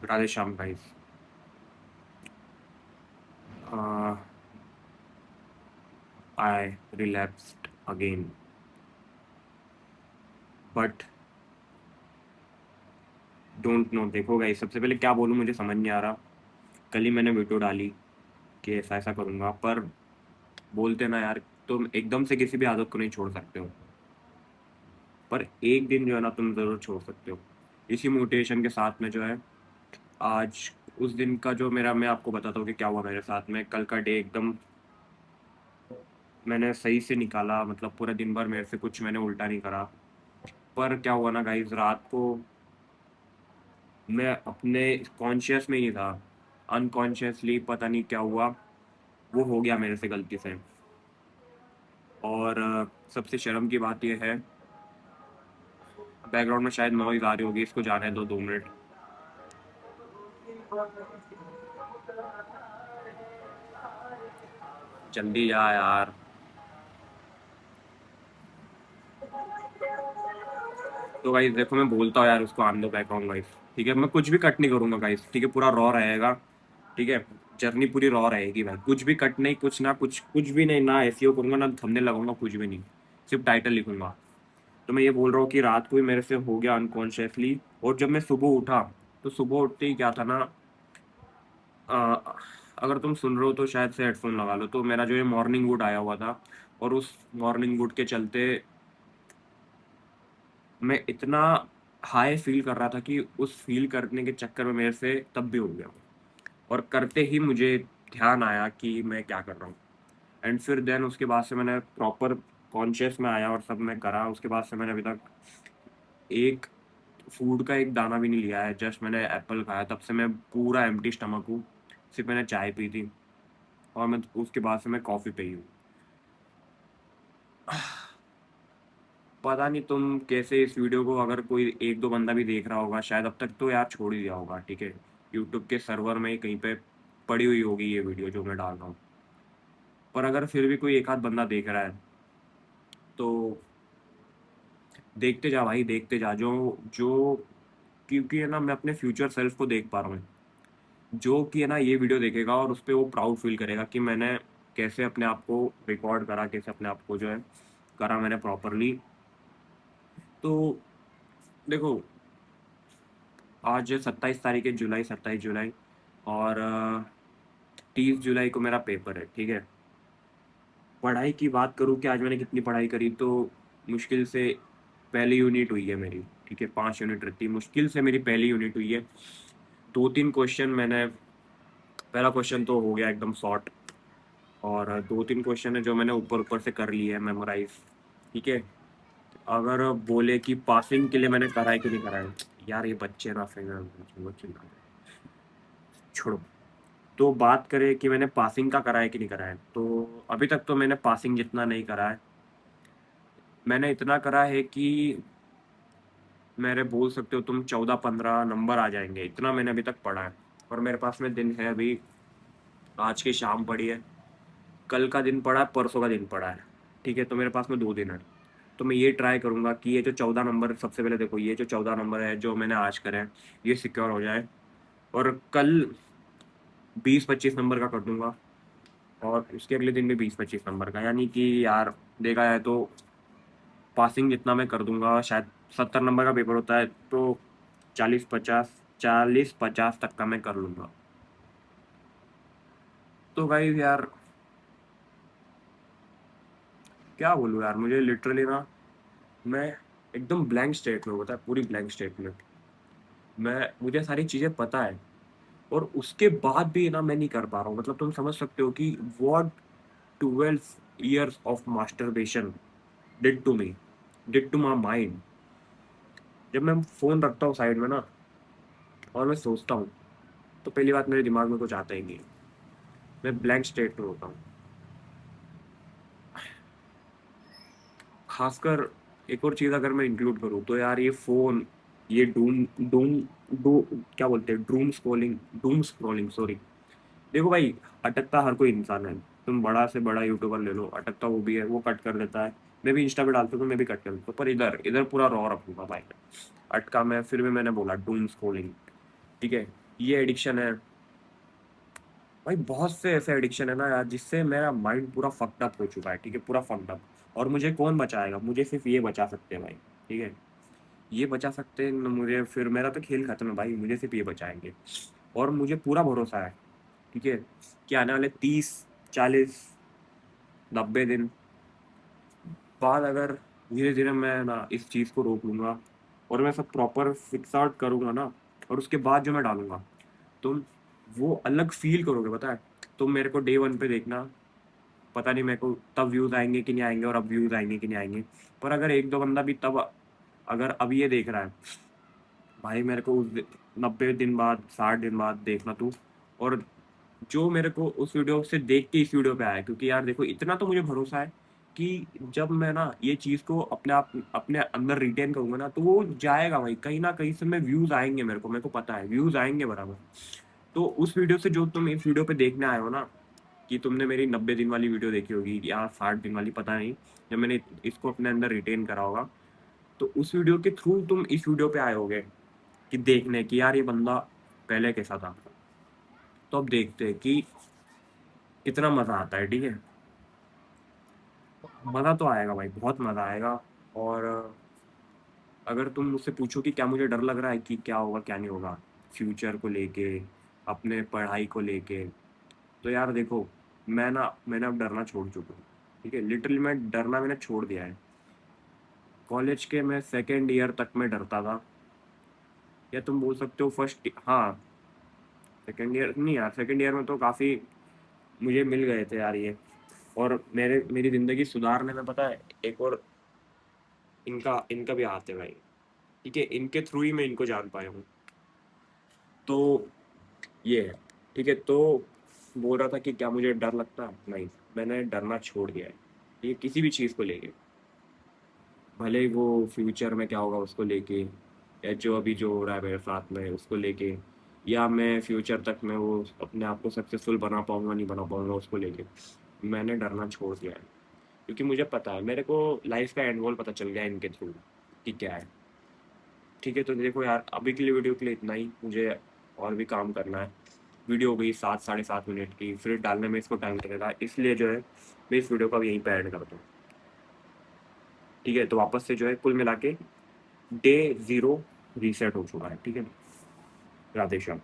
Radhe Shyam guys. I relapsed again, but don't know. देखो guys, सबसे पहले क्या बोलूँ मुझे समझ नहीं आ रहा। कल ही मैंने वीडियो डाली कि ऐसा ऐसा करूँगा, पर बोलते ना यार, तुम एकदम से किसी भी आदत को नहीं छोड़ सकते हो, पर एक दिन जो है ना तुम ज़रूर छोड़ सकते हो। इसी मोटिवेशन के साथ में जो है आज उस दिन का जो मेरा, मैं आपको बताता हूँ कि क्या हुआ मेरे साथ में। कल का डे एकदम मैंने सही से निकाला, मतलब पूरा दिन भर मेरे से कुछ मैंने उल्टा नहीं करा। पर क्या हुआ ना गाइस, रात को मैं अपने कॉन्शियस में ही था, अनकॉन्शियसली पता नहीं क्या हुआ, वो हो गया मेरे से गलती से। और सबसे शर्म की बात यह है, बैकग्राउंड में शायद नॉइज आ रही होगी, इसको जाने दो 2 मिनट। जल्दी जा यार। तो गाइस देखो, मैं बोलता हूँ यार, उसको आने दो बैकग्राउंड गाइस। ठीक है, मैं कुछ भी कट नहीं करूंगा गाइस, ठीक है, पूरा रॉ रहेगा। ठीक है, जर्नी पूरी रॉ रहेगी भाई, कुछ भी कट नहीं, कुछ ना कुछ, कुछ भी नहीं, ना एसईओ करूंगा ना थंबनेल लगाऊंगा, कुछ भी नहीं, सिर्फ टाइटल लिखूंगा। तो मैं ये बोल रहा हूँ कि रात को ही मेरे से हो गया अनकॉन्शियसली। और जब मैं सुबह उठा, तो सुबह उठते ही क्या था ना, अ, अगर तुम सुन रहे हो तो शायद से हेडफोन लगा लो। तो मेरा जो ये मॉर्निंग वुड आया हुआ था, और उस मॉर्निंग वुड के चलते मैं इतना हाई फील कर रहा था कि उस फील करने के चक्कर में मेरे से तब भी हो गया। और करते ही मुझे ध्यान आया कि मैं क्या कर रहा हूँ। एंड फिर देन उसके बाद से मैंने प्रॉपर कॉन्शियस में आया और सब मैं करा। उसके बाद से मैंने अभी तक एक फूड का एक दाना भी नहीं लिया है। जस्ट मैंने एप्पल खाया, तब से मैं पूरा एम्प्टी स्टमक हूँ। सिर्फ मैंने चाय पी थी, और मैं उसके बाद से मैं कॉफ़ी पी हूँ। पता नहीं तुम कैसे, इस वीडियो को अगर कोई एक दो बंदा भी देख रहा होगा, शायद अब तक तो यार छोड़ ही दिया होगा। ठीक है, यूट्यूब के सर्वर में कहीं पे पड़ी हुई होगी ये वीडियो जो मैं डाल रहा हूँ। पर अगर फिर भी कोई एक आध बंदा देख रहा है, तो देखते जा भाई, देखते जा। जो जो क्योंकि है ना, मैं अपने फ्यूचर सेल्फ को देख पा रहा हूँ, जो कि है ना ये वीडियो देखेगा और उस पर वो प्राउड फील करेगा कि मैंने कैसे अपने आप को रिकॉर्ड करा, कैसे अपने आप को जो है करा मैंने प्रॉपरली। तो देखो, आज 27 तारीख है, जुलाई, 27 जुलाई, और 30 जुलाई को मेरा पेपर है। ठीक है, पढ़ाई की बात करूँ कि आज मैंने कितनी पढ़ाई करी, तो मुश्किल से पहली यूनिट हुई है मेरी। ठीक है, 5 यूनिट रहती है, मुश्किल से मेरी पहली यूनिट हुई है। 2-3 क्वेश्चन मैंने, पहला क्वेश्चन तो हो गया एकदम शॉर्ट, और 2-3 क्वेश्चन है जो मैंने ऊपर ऊपर से कर लिए है मेमोराइज। ठीक है, अगर बोले कि पासिंग के लिए मैंने करा है कि नहीं करा है, यार ये बच्चे ना फिर छोड़ो। तो बात करें कि मैंने पासिंग का करा है कि नहीं करा है, तो अभी तक तो मैंने पासिंग जितना नहीं करा है। मैंने इतना करा है कि मेरे बोल सकते हो तुम 14-15 नंबर आ जाएंगे, इतना मैंने अभी तक पढ़ा है। और मेरे पास में दिन है अभी, आज की शाम पड़ी है, कल का दिन पड़ा है, परसों का दिन पड़ा है। ठीक है, तो मेरे पास में 2 दिन है। तो मैं ये ट्राई करूंगा कि ये जो 14 नंबर, सबसे पहले देखो, ये जो 14 नंबर है जो मैंने आज करे हैं, ये सिक्योर हो जाए। और कल 20-25 नंबर का कर दूंगा, और उसके अगले दिन भी 20-25 नंबर का, यानी कि यार देखा जाए तो पासिंग जितना मैं कर दूंगा। शायद 70 नंबर का पेपर होता है, तो 40-50 तक का मैं कर लूंगा। तो भाई यार क्या बोलूँ यार, मुझे लिटरली ना, मैं एकदम ब्लैंक स्टेट में होता है, पूरी ब्लैंक स्टेट में। मुझे सारी चीज़ें पता है, और उसके बाद भी ना मैं नहीं कर पा रहा हूँ। मतलब तुम समझ सकते हो कि what 12 years of masturbation did to me, did to my mind. जब मैं फ़ोन रखता हूँ साइड में ना, और मैं सोचता हूँ, तो पहली बात, मेरे दिमाग में कुछ आता ही नहीं है। मैं ब्लैंक स्टेट में होता हूँ। खासकर एक और चीज़ अगर मैं इंक्लूड करूँ, तो यार ये फ़ोन, ये डूम डूम डू क्या बोलते हैं, डूम स्क्रॉलिंग, सॉरी। देखो भाई, अटकता हर कोई इंसान है। तुम बड़ा से बड़ा यूट्यूबर ले लो, अटकता वो भी है, वो कट कर देता है। मैं भी इंस्टा पे डालता हूँ तो मैं भी कट कर देता हूँ, पर इधर इधर पूरा रॉ रखूंगा भाई। अटका मैं, फिर भी मैंने बोला डूम स्क्रॉलिंग। ठीक है, ये एडिक्शन है भाई, बहुत से ऐसे एडिक्शन है ना यार, जिससे मेरा माइंड पूरा फक्ड अप हो चुका है, ठीक है, पूरा फक्ड अप। और मुझे कौन बचाएगा? मुझे सिर्फ ये बचा सकते हैं भाई, ठीक है, ये बचा सकते हैं मुझे, फिर मेरा तो खेल खत्म है भाई, मुझे सिर्फ ये बचाएंगे। और मुझे पूरा भरोसा है, ठीक है, कि आने वाले 30, 40, 90 दिन बाद अगर धीरे धीरे मैं ना इस चीज़ को रोक लूँगा और मैं सब प्रॉपर फिक्स आउट करूँगा ना, और उसके बाद जो मैं डालूँगा, तुम वो अलग फ़ील करोगे, पता है? तुम मेरे को डे 1 पे देखना, पता नहीं मेरे को तब व्यूज़ आएँगे कि नहीं आएँगे और अब व्यूज़ आएँगे कि नहीं आएँगे। पर अगर 1-2 बंदा भी तब अगर अब ये देख रहा है, भाई मेरे को उस 90 दिन बाद, 60 दिन बाद देखना तू। और जो मेरे को उस वीडियो से देख के इस वीडियो पे आया, क्योंकि यार देखो इतना तो मुझे भरोसा है कि जब मैं ना ये चीज़ को अपने अंदर रिटेन करूँगा ना, तो वो जाएगा भाई, कहीं न कहीं से मैं व्यूज़ आएँगे, मेरे को पता है व्यूज़ आएँगे बराबर। तो उस वीडियो से जो तुम इस वीडियो पे देखने आए हो ना, कि तुमने मेरी 90 दिन वाली वीडियो देखी होगी या 60 दिन वाली, पता नहीं, जब मैंने इसको अपने अंदर रिटेन करा होगा, तो उस वीडियो के थ्रू तुम इस वीडियो पे आए होगे कि देखने कि यार ये बंदा पहले कैसा था। तो अब देखते हैं कि कितना मज़ा आता है, ठीक है? मज़ा तो आएगा भाई, बहुत मज़ा आएगा। और अगर तुम मुझसे पूछो कि क्या मुझे डर लग रहा है कि क्या होगा, क्या नहीं होगा, फ्यूचर को लेके, अपने पढ़ाई को लेके, तो यार देखो, मैंने अब डरना छोड़ चुका हूँ, ठीक है? लिटरली मैं डरना मैंने छोड़ दिया है। कॉलेज के मैं सेकंड ईयर तक मैं डरता था, या तुम बोल सकते हो फर्स्ट, हाँ, सेकंड ईयर नहीं यार, सेकंड ईयर में तो काफ़ी मुझे मिल गए थे यार ये। और मेरी ज़िंदगी सुधारने में, पता है, एक और इनका इनका भी हाथ है भाई, ठीक है, इनके थ्रू ही मैं इनको जान पाया हूँ। तो ये है, ठीक है। तो बोल रहा था कि क्या मुझे डर लगता है? नहीं, मैंने डरना छोड़ दिया है, ये किसी भी चीज़ को लेके, भले ही वो फ्यूचर में क्या होगा उसको लेके, या जो अभी जो हो रहा है मेरे साथ में उसको लेके, या मैं फ्यूचर तक में वो अपने आप को सक्सेसफुल बना पाऊंगा नहीं बना पाऊंगा उसको लेके, मैंने डरना छोड़ दिया है। क्योंकि मुझे पता है, मेरे को लाइफ का एंड गोल पता चल गया है इनके थ्रू कि क्या है, ठीक है। तो देखो यार, अभी के लिए वीडियो के लिए इतना ही, मुझे और भी काम करना है। वीडियो हो गई 7 साढ़े 7 मिनट की, फिर डालने में इसको टाइम लगेगा, इसलिए जो है मैं इस वीडियो को अब यहीं पे ऐड करता हूँ, ठीक है। तो वापस से जो है कुल मिला के डे 0 रीसेट हो चुका है, ठीक है। राधे श्याम।